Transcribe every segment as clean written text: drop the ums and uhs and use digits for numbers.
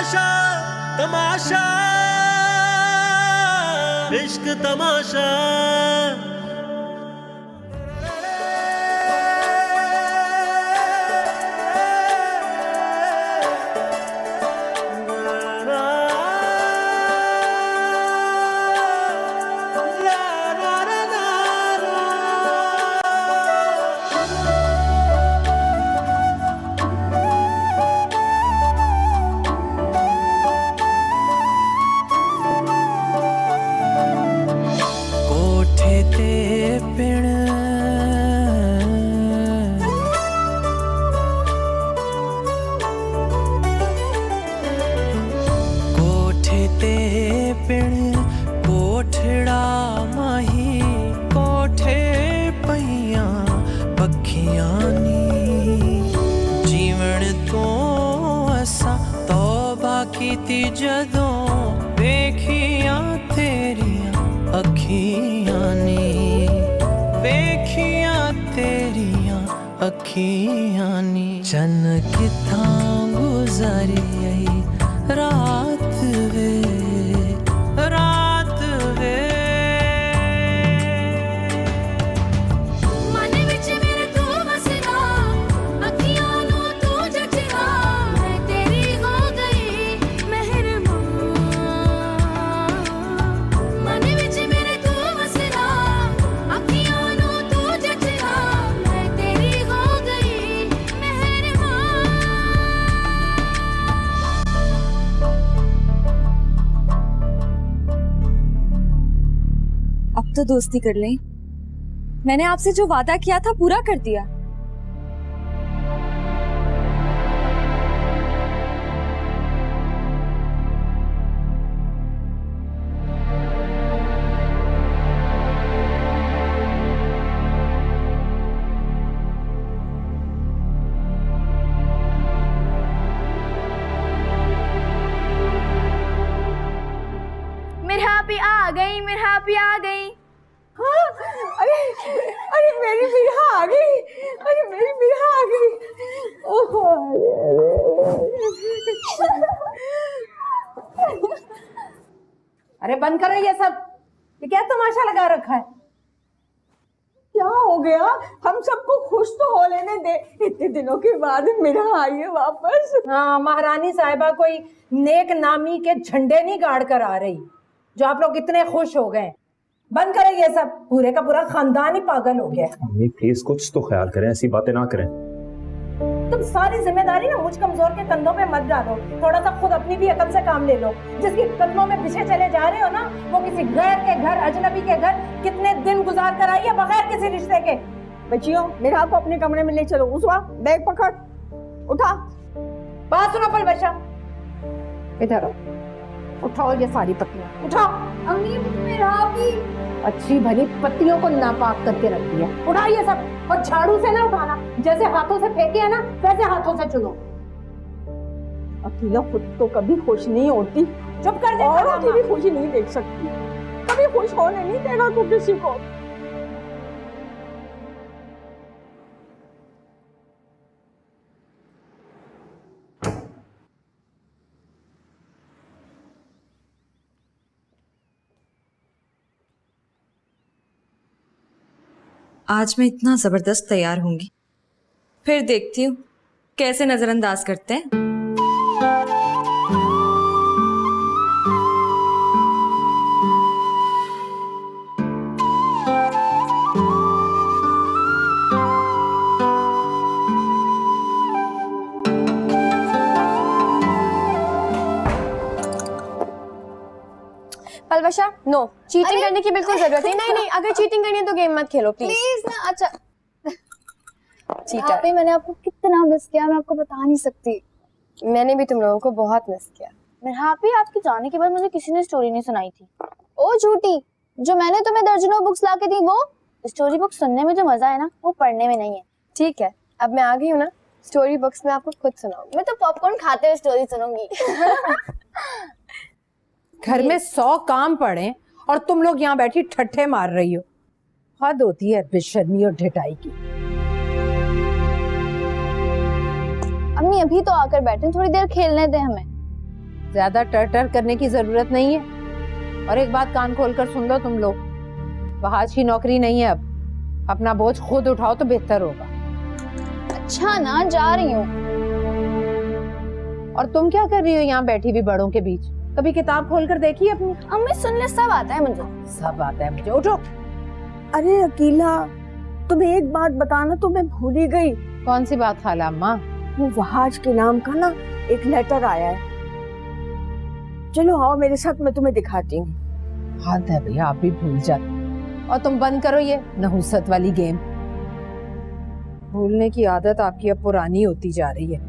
तमाशा तमाशा इश्क तमाशा। जदों वेखिया तेरिया अखियां नी, वेखिया तेरिया अखियां नी। चन किथा गुजारी आई रात वे, रात वे। तो दोस्ती कर लें। मैंने आपसे जो वादा किया था पूरा कर दिया। मिरहापी आ गई, मिरहापी आ गई। हाँ, अरे अरे मेरी बिरहा आ गई, अरे मेरी बिरहा आ गई। ओहो अरे बंद करो ये सब, ये क्या तमाशा लगा रखा है? क्या हो गया? हम सबको खुश तो हो लेने दे, इतने दिनों के बाद मेरा आई है वापस। हाँ, महारानी साहिबा कोई नेक नामी के झंडे नहीं गाड़ कर आ रही जो आप लोग इतने खुश हो गए। बंद करें ये सब, पूरे का पूरा खानदान ही पागल हो गया। मम्मी प्लीज कुछ तो ख्याल करें, ऐसी बातें ना करें। तुम सारी जिम्मेदारी ना मुझ कमजोर के कंधों पे मत डालो, थोड़ा सा खुद अपनी भी अकल से काम ले लो। जिसके कदमों में पीछे चले जा रहे हो ना, वो किसी गैर के घर, अजनबी के घर कितने दिन गुजार कर आई है बगैर किसी रिश्ते के। बच्चियों, मेरा को अपने कमरे में ले चलो। उसवा बैग पकड़, उठा। बात सुनो पलबशा, इधर आओ, उठाओ ये सारी पत्तियां, उठाओ। अम्मी मेरा भी अच्छी भली पत्तियों को नापाक करके रख दिया। उठाओ ये सब, और झाड़ू से ना उठाना, जैसे हाथों से फेंके है ना वैसे हाथों से चुनो। अकेला खुद तो कभी खुश नहीं होती, चुप कर दे। औरों की भी खुशी नहीं देख सकती, कभी खुश होने नहीं देना को किसी को। आज मैं इतना जबरदस्त तैयार होंगी, फिर देखती हूँ कैसे नजरअंदाज करते हैं। पलवशा, नो, चीटिंग करने की बिल्कुल जरूरत नहीं। नहीं नहीं, अगर चीटिंग करनी है तो गेम मत खेलो प्लीज ना। अच्छा चीटर, पे मैंने आपको कितना मिस किया, मैं आपको बता नहीं सकती। मैंने भी तुम लोगों को बहुत मिस किया। मिरहापी, आपके जाने के बाद मुझे किसी ने स्टोरी नहीं सुनाई थी। ओ झूठी, जो मैंने तुम्हें दर्जनों बुक्स लाके दी, वो स्टोरी बुक सुनने में जो मजा है ना, वो पढ़ने में नहीं है। ठीक है, अब मैं आ गई हूँ ना, स्टोरी बुक्स में आपको खुद सुनाऊंगी। मैं तो पॉपकॉर्न खाते हुए स्टोरी सुनूंगी। घर में 100 काम पड़े और तुम लोग यहाँ बैठी ठट्ठे मार रही हो। हद होती है बेशर्मी और ढिठाई की। अम्मी अभी तो आकर बैठे, थोड़ी देर खेलने दे हमें। ज्यादा टर करने की जरूरत नहीं है। और एक बात कान खोल कर सुन लो तुम लोग, वहाज की नौकरी नहीं है अब, अपना बोझ खुद उठाओ तो बेहतर होगा। अच्छा ना, जा रही हूँ। और तुम क्या कर रही हो यहाँ बैठी हुई बड़ों के बीच? कभी किताब खोल कर देखी अपनी? अम्मी सुन ले, सब आता है मुझे। सब आता है मुझे, उठो। अरे अकीला, तुम्हें एक बात बताना तो मैं भूल ही गई। कौन सी बात खाला अम्मा? वो वहाज के नाम का ना एक लेटर आया है। चलो आओ मेरे साथ, मैं तुम्हें दिखाती हूँ। हाथ है भैया, आप भी भूल जाते। और तुम बंद करो ये नहुसत वाली गेम। भूलने की आदत आपकी अब पुरानी होती जा रही है।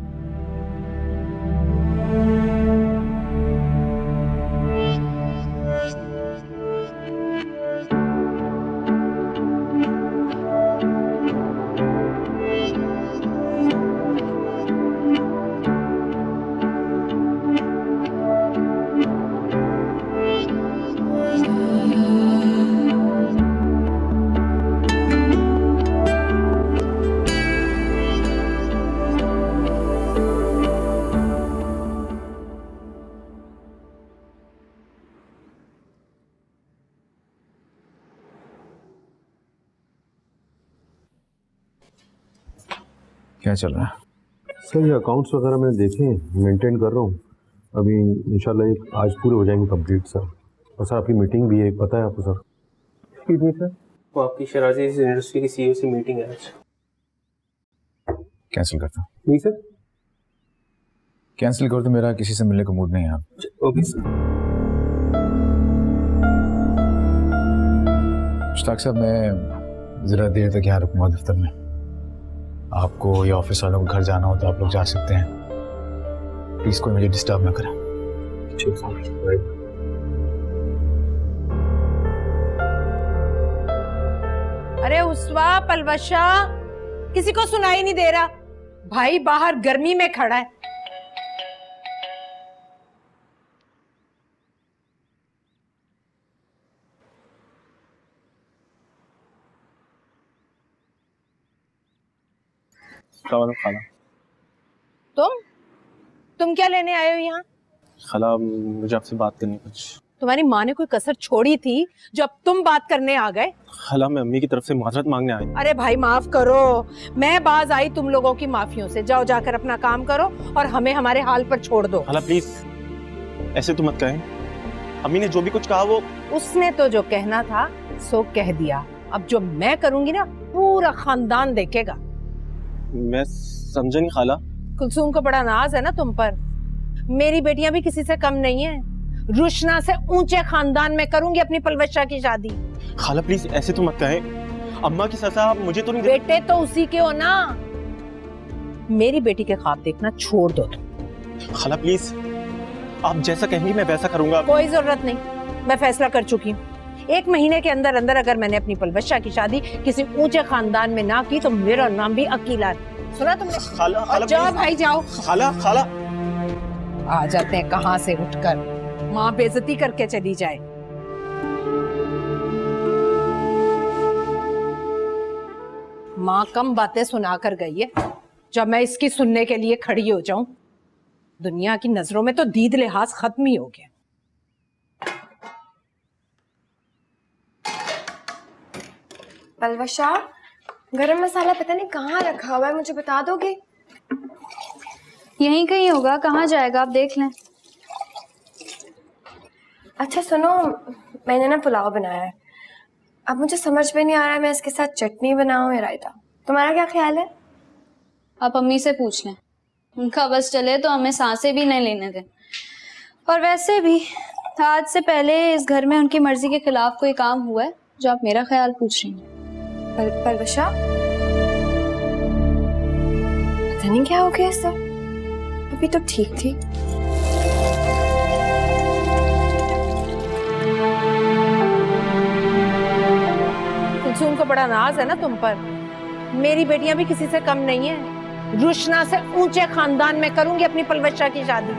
क्या चल रहा है? सर ये अकाउंट्स वगैरह मैंने देखे, मेंटेन कर रहा हूँ। अभी इंशाल्लाह ये आज पूरे हो जाएंगे कंप्लीट सर। और सर आपकी मीटिंग भी है, पता है आपको सर? एक्सक्यूज मी सर, वो आपकी शराजी इंडस्ट्री की सीईओ से मीटिंग है आज। कैंसिल करता हूँ। नहीं सर। कैंसिल कर दो, मेरा किसी से मिलने का मूड नहीं है। Okay sir. मुश्ताक साहब, मैं ज़रा देर तक यहाँ रुकूंगा दफ्तर में। आपको या ऑफिस वालों को घर जाना हो तो आप लोग जा सकते हैं। प्लीज़ कोई मुझे डिस्टर्ब ना करें। ठीक सर। अरे उस्वा पलवशा, किसी को सुनाई नहीं दे रहा? भाई बाहर गर्मी में खड़ा है। खाला, तुम क्या लेने आए हो यहाँ? खाला मुझे आपसे बात करनी कुछ। तुम्हारी माँ ने कोई कसर छोड़ी थी जो अब तुम बात करने आ गए? खाला मैं अम्मी की तरफ से माजरत मांगने आया। अरे भाई माफ करो, मैं बाज आई तुम लोगों की माफियों से। जाओ जाकर अपना काम करो और हमें हमारे हाल पर छोड़ दो। खाला प्लीज ऐसे तो मत कहें। अम्मी ने जो भी कुछ कहा वो उसने तो जो कहना था सो कह दिया। अब जो मैं करूंगी ना पूरा खानदान देखेगा। मैं समझा नहीं खाला। कुलसूम को बड़ा नाज है ना तुम पर। मेरी बेटियां भी किसी से कम नहीं है। रुशना से ऊंचे खानदान में करूंगी अपनी पलवशा की शादी। खाला प्लीज ऐसे तो मत कहें। अम्मा की सजा मुझे तो नहीं। बेटे तो उसी के हो ना। मेरी बेटी के ख्वाब देखना छोड़ दो तुम। खाला प्लीज आप जैसा कहेंगी मैं वैसा करूंगा। कोई जरूरत नहीं, मैं फैसला कर चुकी हूँ। 1 महीने के अंदर अंदर अगर मैंने अपनी पलवशा की शादी किसी ऊंचे खानदान में ना की तो मेरा नाम भी अकीला है। सुना तुमने? खाला, खाला जाओ भाई जाओ। खाला खाला आ जाते हैं कहाँ से उठकर, माँ बेइज्जती करके चली जाए। माँ कम बातें सुना कर गई है जब मैं इसकी सुनने के लिए खड़ी हो जाऊं। दुनिया की नजरों में तो दीद लिहाज खत्म ही हो गया। पलवशा, गरम मसाला पता नहीं कहाँ रखा हुआ है, मुझे बता दोगे? यहीं कहीं होगा, कहाँ जाएगा आप देख लें। अच्छा सुनो, मैंने ना पुलाव बनाया है। अब मुझे समझ में नहीं आ रहा है मैं इसके साथ चटनी बनाऊं या रायता। तुम्हारा क्या ख्याल है? आप अम्मी से पूछ लें, उनका बस चले तो हमें सांसें भी नहीं लेने दें। और वैसे भी आज से पहले इस घर में उनकी मर्जी के खिलाफ कोई काम हुआ है जो आप मेरा ख्याल पूछ रही हैं? पलवशा, पता नहीं क्या हो गया इससे, अभी तो ठीक थी। कुलसूम को बड़ा नाज है ना तुम पर। मेरी बेटियां भी किसी से कम नहीं है। रुशना से ऊंचे खानदान में करूंगी अपनी पलवशा की शादी।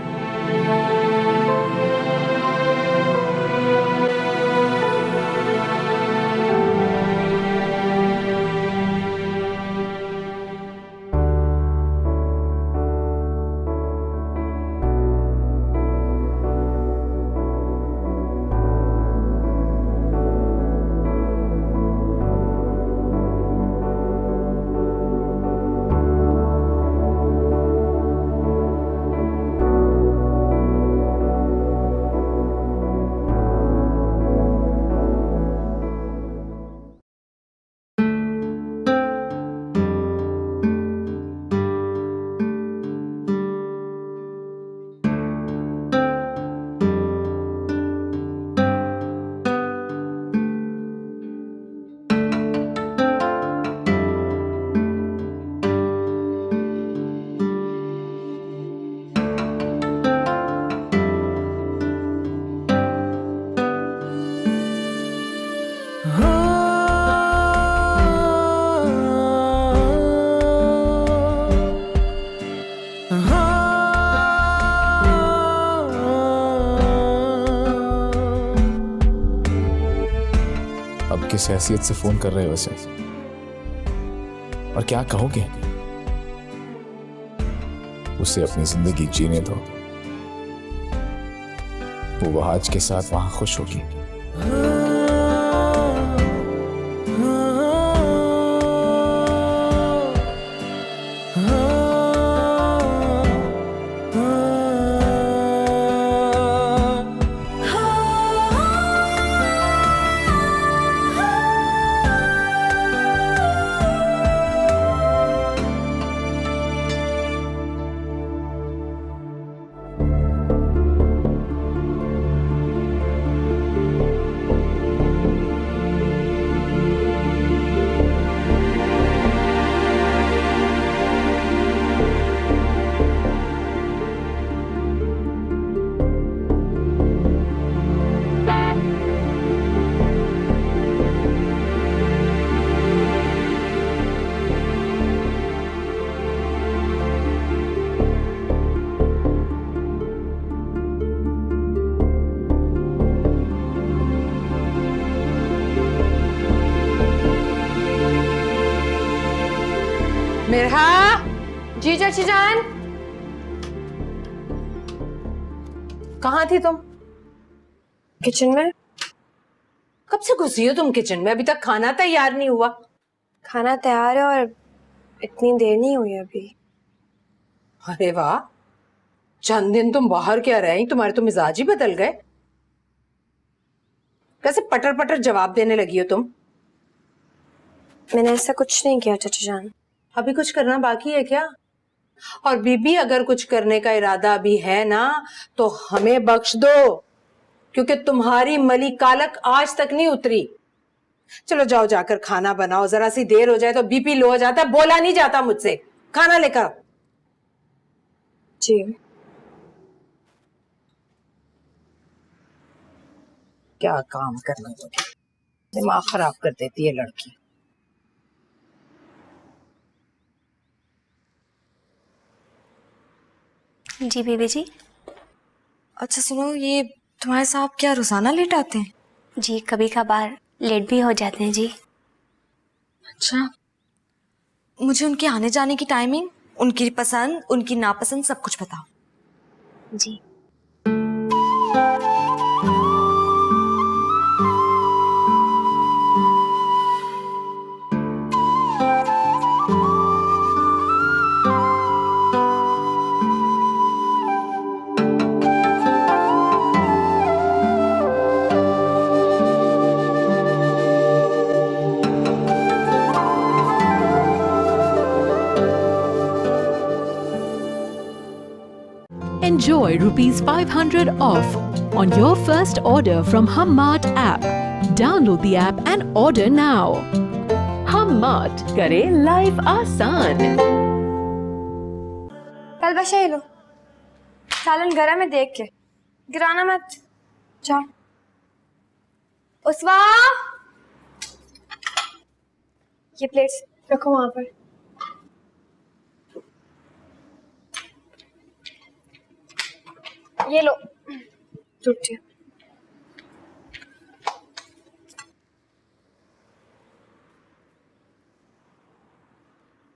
किस हैसियत से फोन कर रहे हो उसे? और क्या कहोगे? उसे अपनी जिंदगी जीने दो, वो वहाज के साथ वहां खुश होगी। मिरहा, जी चाची जान, कहाँ थी तुम? किचन में। कब से घुसी हो तुम किचन में? अभी तक खाना तैयार नहीं हुआ। खाना तैयार है और इतनी देर नहीं हुई अभी। अरे वाह, चंद दिन तुम बाहर क्या रही, तुम्हारे तो मिजाज ही बदल गए। कैसे पटर पटर जवाब देने लगी हो तुम? मैंने ऐसा कुछ नहीं किया चाची जान। अभी कुछ करना बाकी है क्या? और बीबी, अगर कुछ करने का इरादा अभी है ना तो हमें बख्श दो, क्योंकि तुम्हारी मली कालक आज तक नहीं उतरी। चलो जाओ, जाकर खाना बनाओ, जरा सी देर हो जाए तो बीपी लो हो जाता है, बोला नहीं जाता मुझसे। खाना लेकर। जी। क्या काम करना लगी, दिमाग खराब कर देती है लड़की। जी बीबी जी। अच्छा सुनो, ये तुम्हारे साहब क्या रोजाना लेट आते हैं? जी कभी कभार लेट भी हो जाते हैं जी। अच्छा, मुझे उनके आने जाने की टाइमिंग, उनकी पसंद, उनकी नापसंद सब कुछ बताओ। जी Enjoy ₹500 off on your first order from Hummart app. Download the app and order now. Hummart, करे लाइफ आसान। कल बशा ये लो, सालन गरम है, देख के गिराना मत। जाओ। उस्वा, ये प्लेट्स रखो वहां पर। ये लो, टूटी।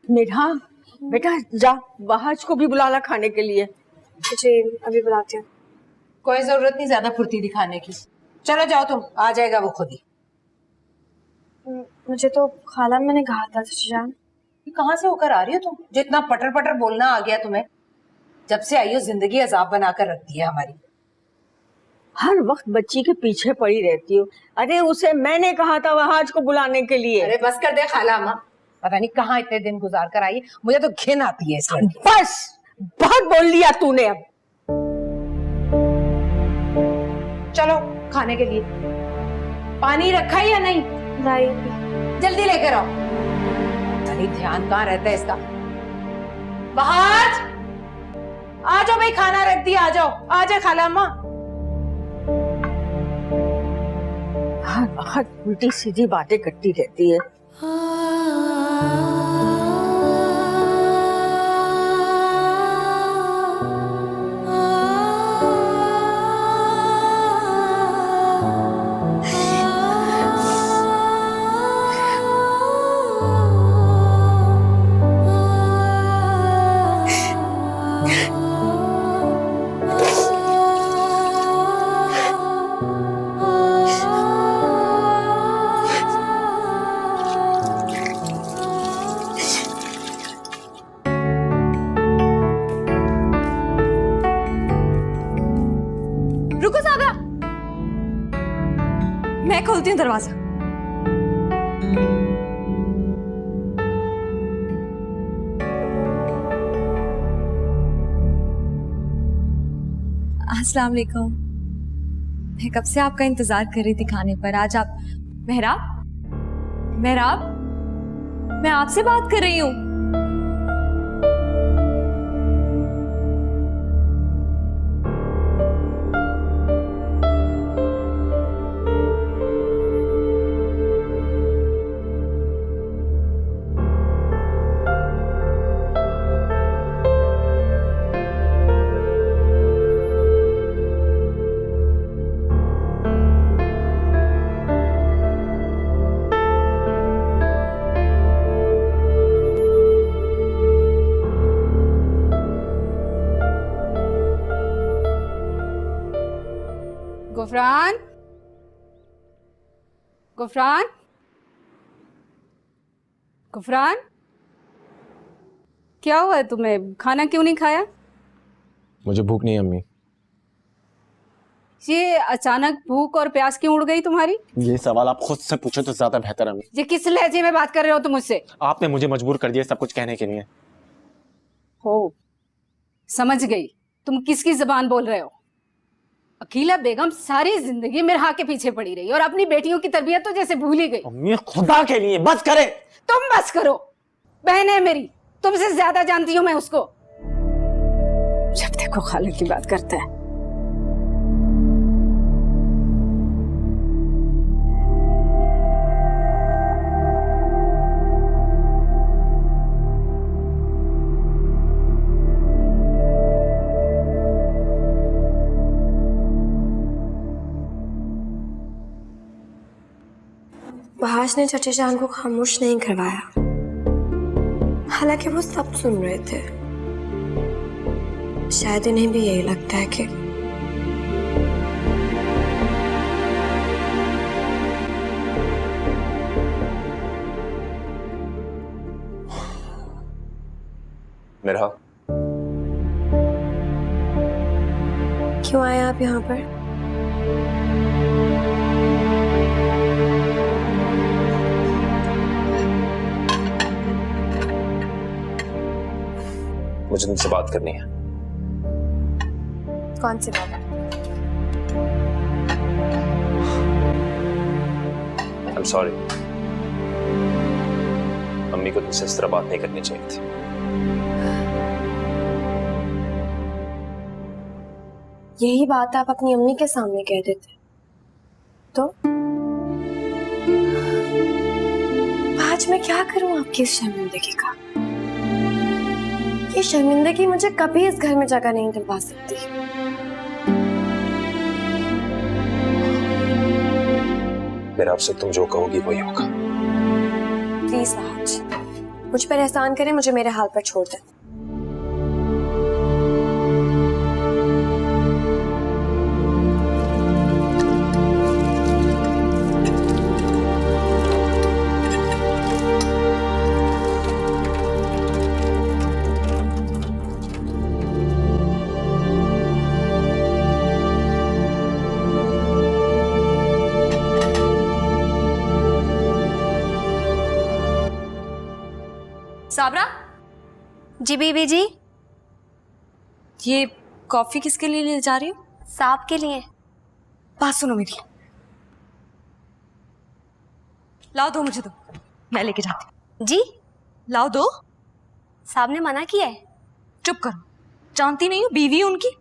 मिठा, बेटा जा, वहाज को भी बुला ला खाने के लिए। जी अभी बुलाती हूँ। कोई जरूरत नहीं ज्यादा फुर्ती दिखाने की। चलो जाओ तुम, आ जाएगा वो खुद ही। मुझे तो खाला मैंने कहा था चाची जान। कहाँ से होकर आ रही हो तुम, जो इतना पटर पटर बोलना आ गया तुम्हें? जब से आई हो जिंदगी अजाब बनाकर रख दी है हमारी। हर वक्त बच्ची के पीछे पड़ी रहती हो। अरे उसे मैंने कहा था वहाज को बुलाने के लिए। अरे बस कर दे खाला अम्मा, पता नहीं कहाँ इतने दिन गुजार कर आई, मुझे तो घिन आती है इस लड़की। बस बहुत बोल लिया तूने। अब चलो खाने के लिए। पानी रखा है या नहीं? लाई। जल्दी लेकर आओ। अरे ध्यान कहाँ रहता है इसका। बहार आ जाओ भाई, खाना रख दिया, आ जाओ। आ जाए खाला अम्मा। हर वक्त उल्टी सीधी बातें करती रहती है। मैं खोलती हूँ दरवाजा। अस्सलाम वालेकुम। मैं कब से आपका इंतजार कर रही थी खाने पर। आज आप मेहराब मेहराब, मैं आपसे बात कर रही हूँ। गुफरान, गुफरान, गुफरान, क्या हुआ है तुम्हें? खाना क्यों नहीं खाया? मुझे भूख नहीं है अम्मी। ये अचानक भूख और प्यास क्यों उड़ गई तुम्हारी? ये सवाल आप खुद से पूछे तो ज्यादा बेहतर है अम्मी। ये किस लहजे में बात कर रहे हो तुम मुझसे? आपने मुझे मजबूर कर दिया सब कुछ कहने के लिए। हो, समझ गई तुम किसकी जबान बोल रहे हो। अकीला बेगम सारी जिंदगी मिरहा के पीछे पड़ी रही और अपनी बेटियों की तरबियत तो जैसे भूल ही गई। अम्मी खुदा के लिए बस करे। तुम बस करो, बहन है मेरी, तुमसे ज्यादा जानती हूं मैं उसको। जब देखो खालिद की बात करता है। बहाश ने चचे जान को खामोश नहीं करवाया, हालांकि वो सब सुन रहे थे। शायद इन्हें भी यही लगता है कि मेरा क्यों आए आप यहाँ पर? मुझे तुमसे बात करनी है। कौन सी बात? I'm sorry। अम्मी को तुमसे इस तरह बात नहीं करनी चाहिए थी। यही बात आप अपनी अम्मी के सामने कह देते तो आज मैं क्या करूं आपकी इस शर्मिंदगी का? ये शर्मिंदगी मुझे कभी इस घर में जगह नहीं दिलवा सकती। मेरा आपसे तुम जो कहोगी वही होगा। प्लीज आज मुझ पर एहसान करें, मुझे मेरे हाल पर छोड़ दें। साबरा जी बीबी जी। ये कॉफी किसके लिए ले जा रही हो? साहब के लिए। बात सुनो मेरी, लाओ दो मुझे, दो मैं लेके जाती हूँ। जी लाओ दो। साहब ने मना किया है। चुप करो, जानती नहीं हो बीवी उनकी।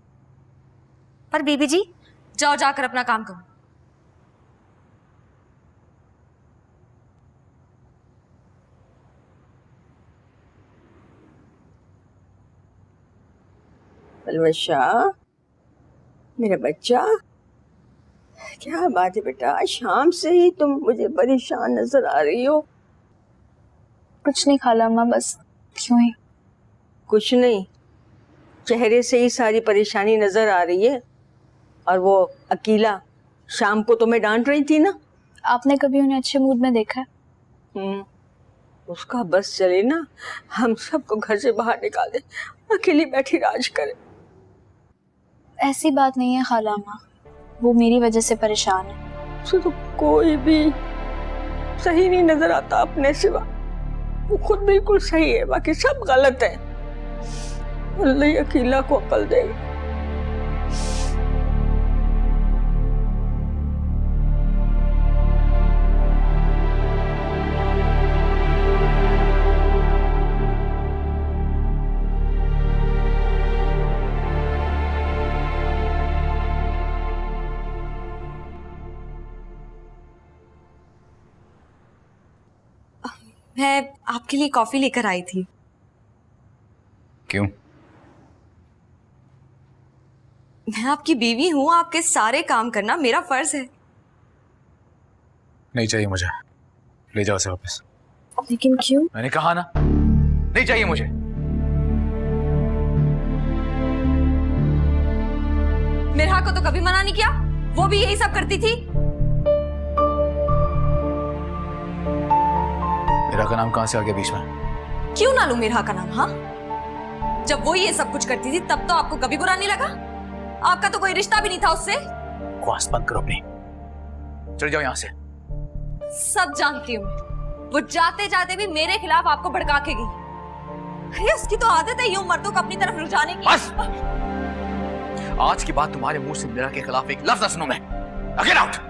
पर बीबी जी। जाओ जाकर अपना काम करो। अलवशा मेरा बच्चा, क्या बात है बेटा, शाम से ही तुम मुझे परेशान नजर आ रही हो। कुछ नहीं खाला अम्मा, बस क्यों ही। कुछ नहीं, चेहरे से ही सारी परेशानी नजर आ रही है। और वो अकीला शाम को तुम्हें डांट रही थी ना। आपने कभी उन्हें अच्छे मूड में देखा है? उसका बस चले ना, हम सबको घर से बाहर निकाले, अकेली बैठी राज करे। ऐसी बात नहीं है खाला अम्मा, वो मेरी वजह से परेशान है। उसे तो कोई भी सही नहीं नजर आता अपने सिवा। वो खुद बिल्कुल सही है, बाकी सब गलत है। अल्लाह ही अकेला को अकल देगा। मैं आपके लिए कॉफी लेकर आई थी। क्यों? मैं आपकी बीवी हूँ, आपके सारे काम करना मेरा फर्ज है। नहीं चाहिए मुझे, ले जाओ उसे वापस। लेकिन क्यों? मैंने कहा ना, नहीं चाहिए मुझे। मेरा को तो कभी मना नहीं किया, वो भी यही सब करती थी। मेरा का नाम कहां से आ गया बीच में? क्यों ना लूं मेरा का नाम? हाँ, जब वो ये सब कुछ करती थी तब तो आपको कभी बुरा नहीं लगा? आपका तो कोई रिश्ता भी नहीं था उससे। बकवास बंद करो अपनी, चल जाओ यहाँ से। सब जानती हूँ, वो जाते जाते भी मेरे खिलाफ आपको भड़का के गई। अरे उसकी तो आदत है यूं मर्दों को अपनी तरफ रुझाने की। बस! आज के बाद तुम्हारे मुंह से मेरा के खिलाफ एक लफ्ज ना सुनूं मैं। Get out!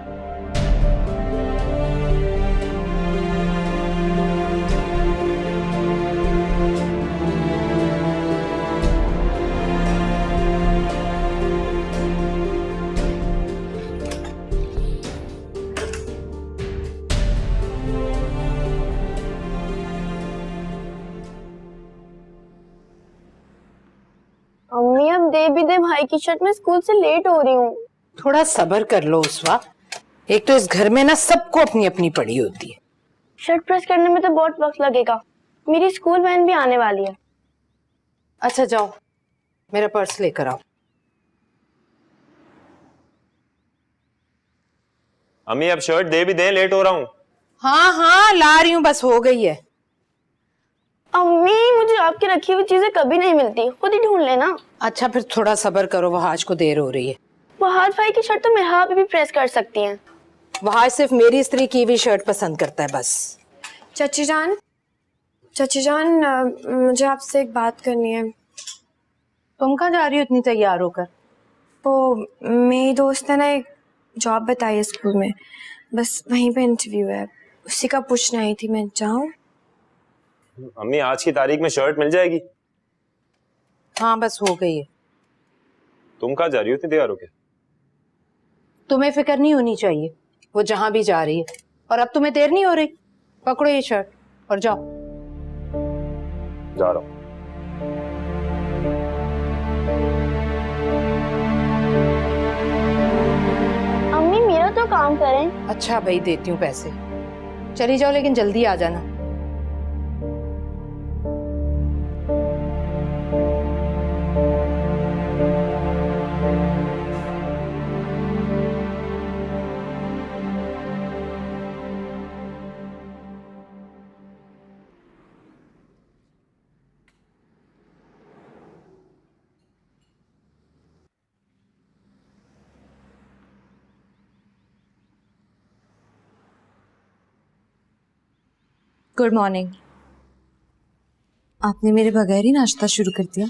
अम्मी अब दे भी दे भाई की शर्ट, मैं स्कूल से लेट हो रही हूँ। थोड़ा सब्र कर लो उस्वा, एक तो इस घर में ना सबको अपनी अपनी पड़ी होती है। शर्ट प्रेस करने में तो बहुत वक्त लगेगा, मेरी स्कूल वैन भी आने वाली है। अच्छा जाओ, मेरा पर्स लेकर आओ। अम्मी अब शर्ट दे भी दे, लेट हो रहा हूँ। हाँ हाँ ला रही हूँ, बस हो गई है। अम्मी मुझे आपकी रखी हुई चीजें कभी नहीं मिलती, खुद ही ढूंढ लेना। अच्छा फिर थोड़ा सब्र करो, वहाज को देर हो रही है। वहाज भाई की शर्ट तो मेरे हाथ पे भी प्रेस कर सकती हैं। वहाज सिर्फ मेरी इस्त्री की हुई शर्ट पसंद करता है बस। चाची जान मुझे आपसे एक बात करनी है। तुम कहाँ जा रही हो इतनी तैयार होकर? वो मेरी दोस्त ने ना एक जॉब बताई है स्कूल में, बस वहीं पे इंटरव्यू है, उसी का पूछना आई थी। मैं जाऊँ? अम्मी आज की तारीख में शर्ट मिल जाएगी? हाँ बस हो गई है। तुम कहाँ जा रही हो इतनी तैयार होके? तुम्हें फिक्र नहीं होनी चाहिए, वो जहां भी जा रही है। और अब तुम्हें देर नहीं हो रही, पकड़ो ये शर्ट और जाओ। जा रहा हूँ। अम्मी मेरा तो काम करें। अच्छा भाई देती हूँ पैसे, चली जाओ लेकिन जल्दी आ जाना। Good morning. आपने मेरे बगैर ही नाश्ता शुरू कर दिया।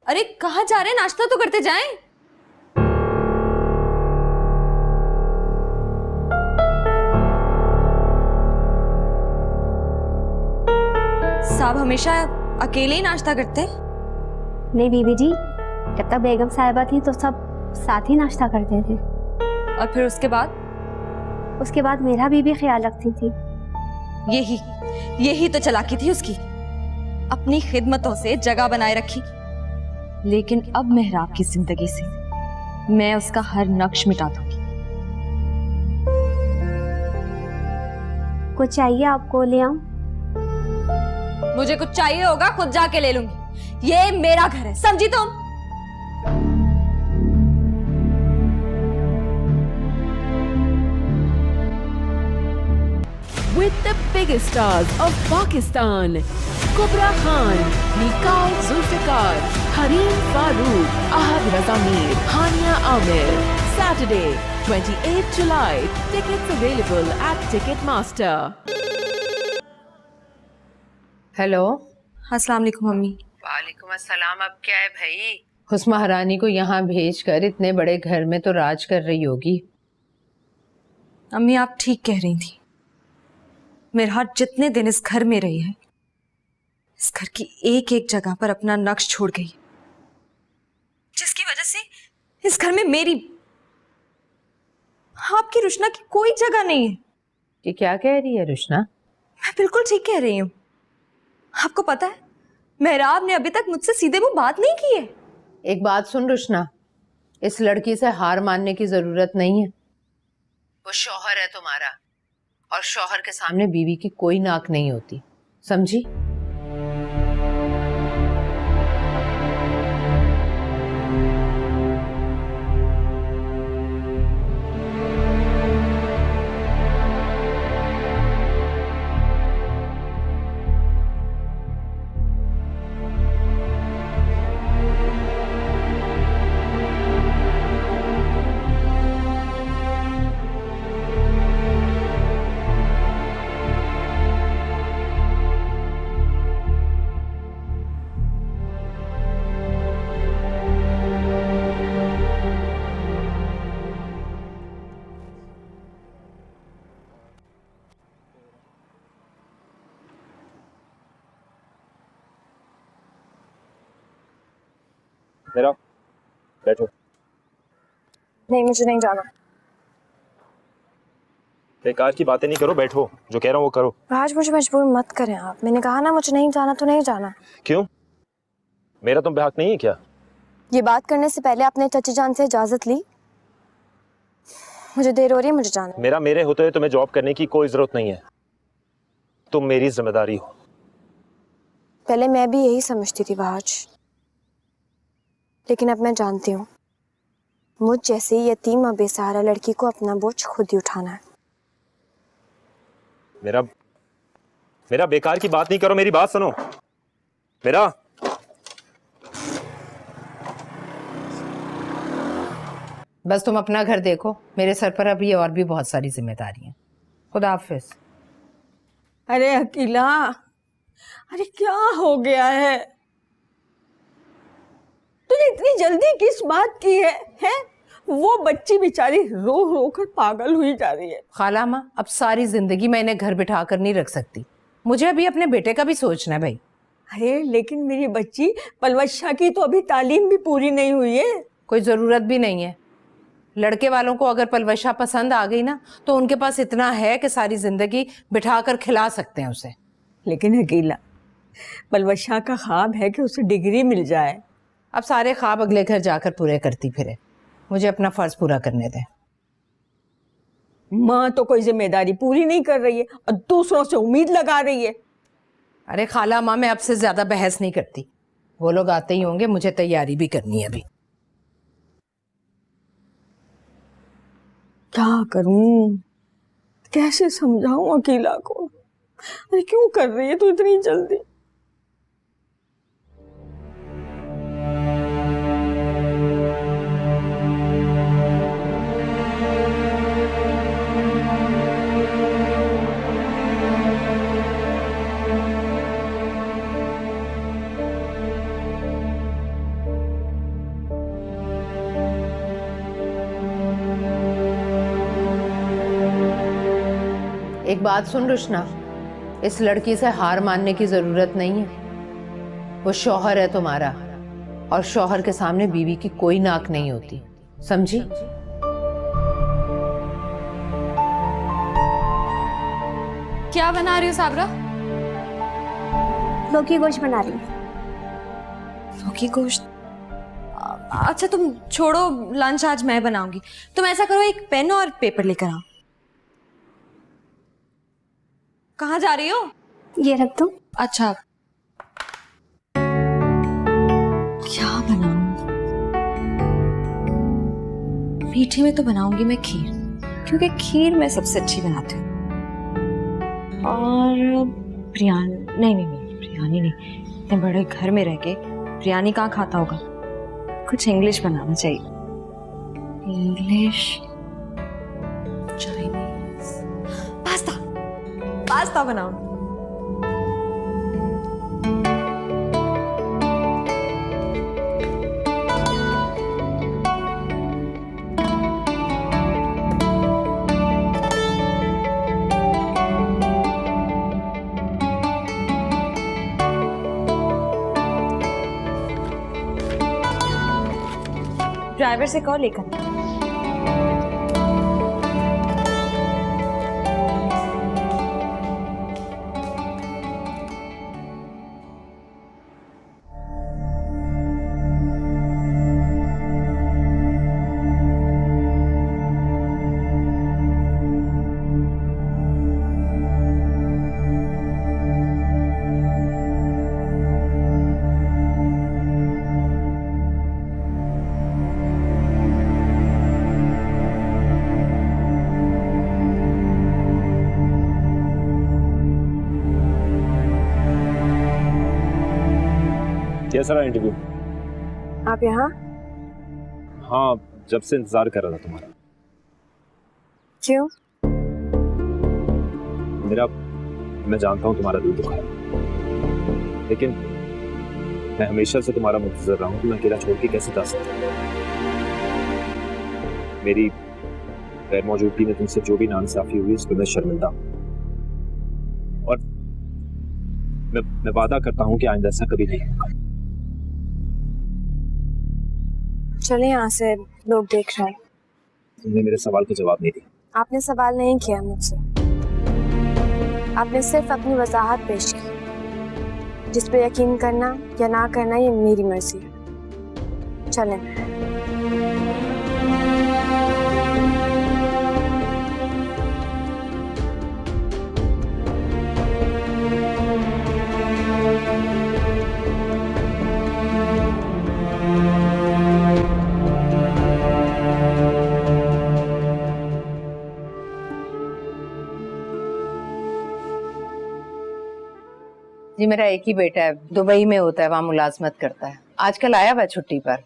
अरे कहाँ जा रहे हैं? नाश्ता तो करते जाएं। साहब हमेशा अकेले ही नाश्ता करते? नहीं बीबी जी, जब तक बेगम साहिबा थी तो सब साथ ही नाश्ता करते थे। और फिर उसके बाद? उसके बाद मेरा भी ख्याल रखती थी। यही तो चालाकी थी उसकी, अपनी खिदमतों से जगह बनाए रखी। लेकिन अब मेहराब की जिंदगी से मैं उसका हर नक्श मिटा दूंगी। कुछ चाहिए आपको? ले आऊं? मुझे कुछ चाहिए होगा खुद जाके ले लूंगी, ये मेरा घर है, समझी तुम? with the biggest stars of Pakistan. Kubra Khan, Nikal Zulfikar, Harim Farooq, Ahad Raza Mir, Hania Amir. Saturday, 28th July. Tickets available at Ticketmaster. Hello, अस्सलाम वालेकुम मम्मी। वालेकुम अस्सलाम। अब क्या है भाई? उस महारानी को यहाँ भेजकर इतने बड़े घर में तो राज कर रही होगी। अम्मी आप ठीक कह रही थी। मेरा जितने दिन इस घर में रही है, इस घर की एक एक जगह पर अपना नक्श छोड़ गई, जिसकी वजह से इस घर में मेरी, आपकी रुशना की कोई जगह नहीं है। ये क्या कह रही है रुशना? मैं बिल्कुल ठीक कह रही हूँ। आपको पता है मेहराब ने अभी तक मुझसे सीधे मुंह बात नहीं की है। एक बात सुन रुशना, इस लड़की से हार मानने की जरूरत नहीं है। वो शौहर है तुम्हारा, और शौहर के सामने बीवी की कोई नाक नहीं होती, समझी? मेरा बैठो। नहीं, मुझे नहीं जाना। बेकार की बातें नहीं करो, बैठो। जो कह रहा हूँ वो करो। आज मुझे मजबूर मत करें आप। मैंने कहा ना मुझे नहीं जाना तो नहीं जाना। क्यों? मेरा तुम पे हक नहीं है क्या? ये बात करने से पहले आपने चाची जान से इजाजत ली? मुझे देर हो रही है, मुझे जाना। मेरा मेरे होते हुए तुम्हें जॉब करने की कोई जरूरत नहीं है। तुम मेरी जिम्मेदारी हो। पहले मैं भी यही समझती थी बाज, लेकिन अब मैं जानती हूँ मुझ जैसे यतीम और बेसहारा लड़की को अपना बोझ खुद ही उठाना है। मेरा बेकार की बात नहीं करो, मेरी बात सुनो। मेरा बस तुम अपना घर देखो, मेरे सर पर अभी और भी बहुत सारी जिम्मेदारी हैं। खुदा हाफिज। अरे अकीला, अरे क्या हो गया है? तुझे इतनी जल्दी किस बात की है? हैं? वो बच्ची बेचारी रो रो कर पागल हुई जा रही है। खाला माँ, अब सारी जिंदगी मैं इन्हें घर बिठा कर नहीं रख सकती। मुझे अभी अपने बेटे का भी सोचना है भाई। अरे लेकिन मेरी बच्ची पलवशा की तो अभी तालीम भी पूरी नहीं हुई है। कोई जरूरत भी नहीं है। लड़के वालों को अगर पलवशा पसंद आ गई ना, तो उनके पास इतना है कि सारी जिंदगी बिठा कर खिला सकते हैं उसे। लेकिन अकेला, पलवशा का ख्वाब है कि उसे डिग्री मिल जाए। अब सारे ख्वाब अगले घर जाकर पूरे करती फिरे। मुझे अपना फर्ज पूरा करने दे। माँ तो कोई जिम्मेदारी पूरी नहीं कर रही है और दूसरों से उम्मीद लगा रही है। अरे खाला माँ, मैं अब से ज्यादा बहस नहीं करती। वो लोग आते ही होंगे, मुझे तैयारी भी करनी है अभी। क्या करूं, कैसे समझाऊं अकेला को? अरे क्यों कर रही है तू इतनी जल्दी? एक बात सुन रुशना, इस लड़की से हार मानने की जरूरत नहीं है। वो शौहर है तुम्हारा, और शौहर के सामने बीवी की कोई नाक नहीं होती, समझी? क्या बना रही हो साबरा? लौकी गोश्त बना रही हूँ। लौकी गोश्त? अच्छा तुम छोड़ो, लंच आज मैं बनाऊंगी। तुम ऐसा करो, एक पेन और पेपर लेकर आओ। कहाँ जा रही हो? ये रख दो। अच्छा, क्या बनाऊं? मीठे में तो बनाऊंगी मैं खीर, क्योंकि खीर मैं सबसे अच्छी बनाती हूँ। और बिरयानी नहीं, इतने बड़े घर में रह के बिरयानी कहाँ खाता होगा। कुछ इंग्लिश बनाना चाहिए। इंग्लिश, चाइनीज, पास्ता बनाओ। ड्राइवर से कहो लेकर। कैसा रहा इंटरव्यू? आप यहाँ? हाँ, जब से इंतजार कर रहा था तुम्हारा। क्यों? मैं जानता हूँ तुम्हारा दिल दुखा है, लेकिन मैं हमेशा से तुम्हारा मुंतजर रहा हूँ कि मैं अकेला छोड़ के कैसे जा सकता हूँ। मेरी गैर मौजूदगी में तुमसे जो भी नाइंसाफी हुई उस पर मैं शर्मिंदा हूँ, और मैं वादा करता हूँ कि आइंदा ऐसा कभी नहीं होगा। चले यहाँ से, लोग देख रहे हैं। तुमने मेरे सवाल का जवाब नहीं दिया। आपने सवाल नहीं किया मुझसे, आपने सिर्फ अपनी वजाहत पेश की। जिस पे यकीन करना या ना करना ये मेरी मर्जी है। चलें। जी मेरा एक ही बेटा है, दुबई में होता है, वहाँ मुलाजमत करता है। आजकल आया हुआ छुट्टी पर।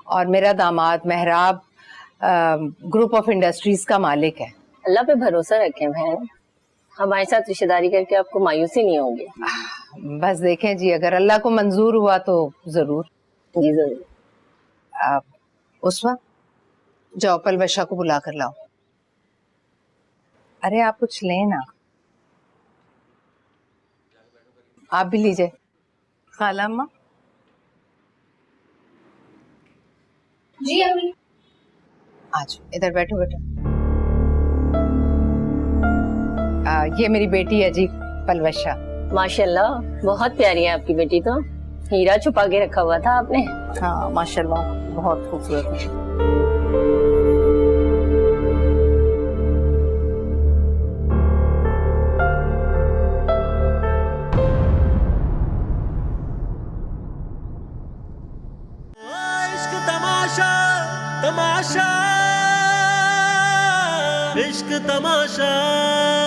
और मेरा दामाद मेहराब ग्रुप ऑफ इंडस्ट्रीज का मालिक है। अल्लाह पे भरोसा रखें बहन, हमारे साथ रिश्तेदारी करके आपको मायूसी नहीं होगी। बस देखें जी, अगर अल्लाह को मंजूर हुआ तो जरूर। जी जरूर। उस्मा, जाओ पलवशा को बुला कर लाओ। अरे आप कुछ लें ना। आप भी लीजिए। खाला अम्मा। जी अम्मी। आज इधर बैठो बेटा। ये मेरी बेटी है जी, पलवशा। माशाल्लाह, बहुत प्यारी है आपकी बेटी तो। हीरा छुपा के रखा हुआ था आपने। हाँ माशाल्लाह, बहुत खूबसूरत है। तमाशा, इश्क तमाशा।